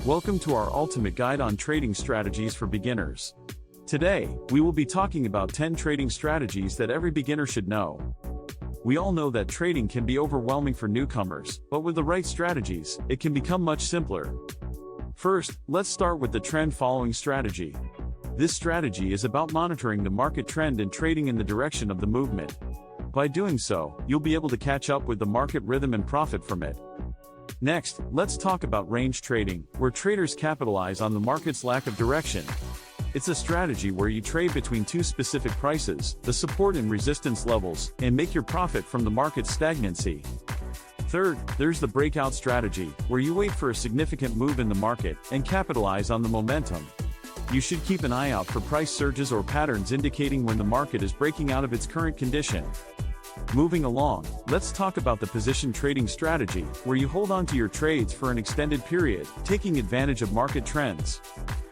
Welcome to our ultimate guide on trading strategies for beginners. Today, we will be talking about 10 trading strategies that every beginner should know. We all know that trading can be overwhelming for newcomers, but with the right strategies, it can become much simpler. First, let's start with the trend following strategy. This strategy is about monitoring the market trend and trading in the direction of the movement. By doing so, you'll be able to catch up with the market rhythm and profit from it. Next, let's talk about range trading, where traders capitalize on the market's lack of direction. It's a strategy where you trade between two specific prices, the support and resistance levels, and make your profit from the market's stagnancy. Third, there's the breakout strategy, where you wait for a significant move in the market and capitalize on the momentum. You should keep an eye out for price surges or patterns indicating when the market is breaking out of its current condition. Moving along, let's talk about the position trading strategy, where you hold on to your trades for an extended period, taking advantage of market trends.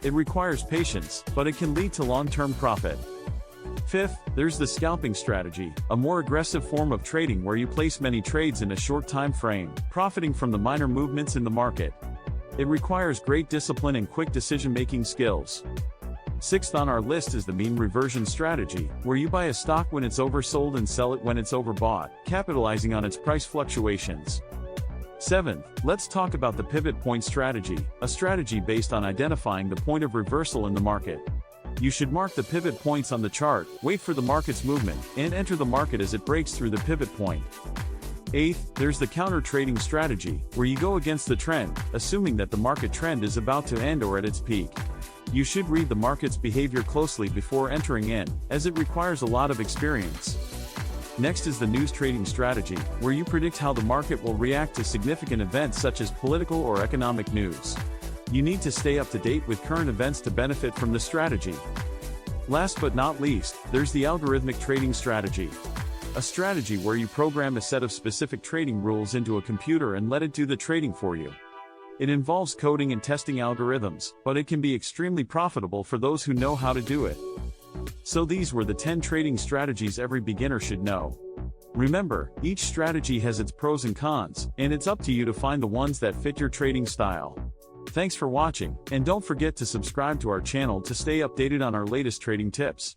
It requires patience, but it can lead to long-term profit. Fifth, there's the scalping strategy, a more aggressive form of trading where you place many trades in a short time frame, profiting from the minor movements in the market. It requires great discipline and quick decision-making skills. Sixth on our list is the mean reversion strategy, where you buy a stock when it's oversold and sell it when it's overbought, capitalizing on its price fluctuations. Seventh, let's talk about the pivot point strategy, a strategy based on identifying the point of reversal in the market. You should mark the pivot points on the chart, wait for the market's movement, and enter the market as it breaks through the pivot point. Eighth, there's the counter trading strategy, where you go against the trend, assuming that the market trend is about to end or at its peak. You should read the market's behavior closely before entering in, as it requires a lot of experience. Next is the news trading strategy, where you predict how the market will react to significant events such as political or economic news. You need to stay up to date with current events to benefit from the strategy. Last but not least, there's the algorithmic trading strategy. A strategy where you program a set of specific trading rules into a computer and let it do the trading for you. It involves coding and testing algorithms, but it can be extremely profitable for those who know how to do it. So these were the 10 trading strategies every beginner should know. Remember, each strategy has its pros and cons, and it's up to you to find the ones that fit your trading style. Thanks for watching, and don't forget to subscribe to our channel to stay updated on our latest trading tips.